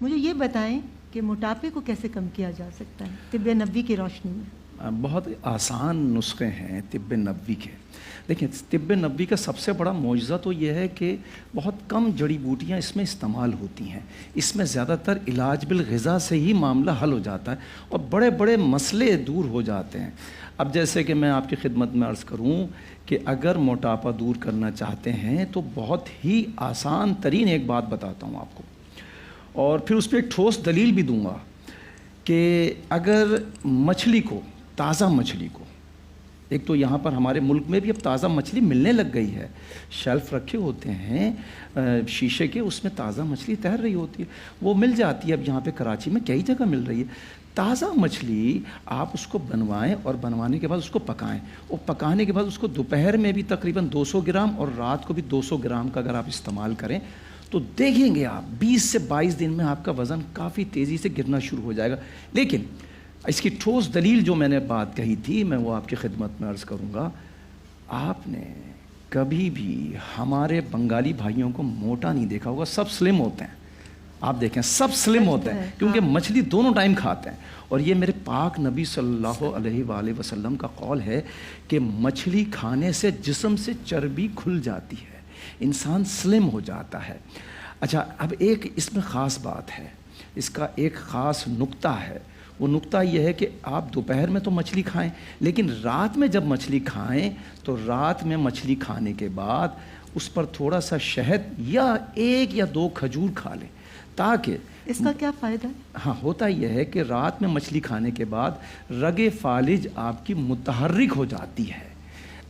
مجھے یہ بتائیں کہ موٹاپے کو کیسے کم کیا جا سکتا ہے طب نبوی کی روشنی میں؟ بہت آسان نسخے ہیں طب نبوی کے. دیکھیں طب نبوی کا سب سے بڑا معجزہ تو یہ ہے کہ بہت کم جڑی بوٹیاں اس میں استعمال ہوتی ہیں. اس میں زیادہ تر علاج بالغذا سے ہی معاملہ حل ہو جاتا ہے اور بڑے بڑے مسئلے دور ہو جاتے ہیں. اب جیسے کہ میں آپ کی خدمت میں عرض کروں کہ اگر موٹاپا دور کرنا چاہتے ہیں تو بہت ہی آسان ترین ایک بات بتاتا ہوں آپ کو، اور پھر اس پہ ایک ٹھوس دلیل بھی دوں گا کہ اگر مچھلی کو، تازہ مچھلی کو، ایک تو یہاں پر ہمارے ملک میں بھی اب تازہ مچھلی ملنے لگ گئی ہے، شیلف رکھے ہوتے ہیں شیشے کے، اس میں تازہ مچھلی تیر رہی ہوتی ہے، وہ مل جاتی ہے. اب یہاں پہ کراچی میں کئی جگہ مل رہی ہے تازہ مچھلی. آپ اس کو بنوائیں اور بنوانے کے بعد اس کو پکائیں، اور پکانے کے بعد اس کو دوپہر میں بھی تقریباً 200 گرام اور رات کو بھی 200 گرام کا اگر آپ استعمال کریں تو دیکھیں گے آپ 20 سے 22 دن میں آپ کا وزن کافی تیزی سے گرنا شروع ہو جائے گا. لیکن اس کی ٹھوس دلیل جو میں نے بات کہی تھی میں وہ آپ کی خدمت میں عرض کروں گا. آپ نے کبھی بھی ہمارے بنگالی بھائیوں کو موٹا نہیں دیکھا ہوگا، سب سلم ہوتے ہیں. آپ دیکھیں سب سلم ہوتے ہیں کیونکہ مچھلی دونوں ٹائم کھاتے ہیں. اور یہ میرے پاک نبی صلی اللہ علیہ وآلہ وسلم کا قول ہے کہ مچھلی کھانے سے جسم سے چربی کھل جاتی ہے، انسان سلم ہو جاتا ہے. اچھا اب ایک اس میں خاص بات ہے، اس کا ایک خاص نقطہ ہے. وہ نقطہ یہ ہے کہ آپ دوپہر میں تو مچھلی کھائیں، لیکن رات میں جب مچھلی کھائیں تو رات میں مچھلی کھانے کے بعد اس پر تھوڑا سا شہد یا 1 یا 2 کھجور کھا لیں، تاکہ اس کا کیا فائدہ ہے؟ ہاں ہوتا یہ ہے کہ رات میں مچھلی کھانے کے بعد رگ فالج آپ کی متحرک ہو جاتی ہے،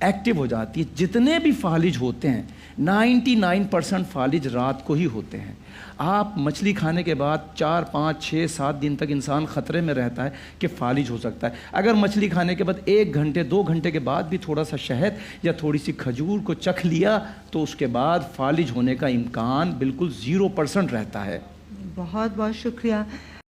ایکٹیو ہو جاتی ہے. جتنے بھی فالج ہوتے ہیں 99% فالج رات کو ہی ہوتے ہیں. آپ مچھلی کھانے کے بعد 4 5 6 7 دن تک انسان خطرے میں رہتا ہے کہ فالج ہو سکتا ہے. اگر مچھلی کھانے کے بعد 1 گھنٹے 2 گھنٹے کے بعد بھی تھوڑا سا شہد یا تھوڑی سی کھجور کو چکھ لیا تو اس کے بعد فالج ہونے کا امکان بالکل 0% رہتا ہے. بہت بہت شکریہ.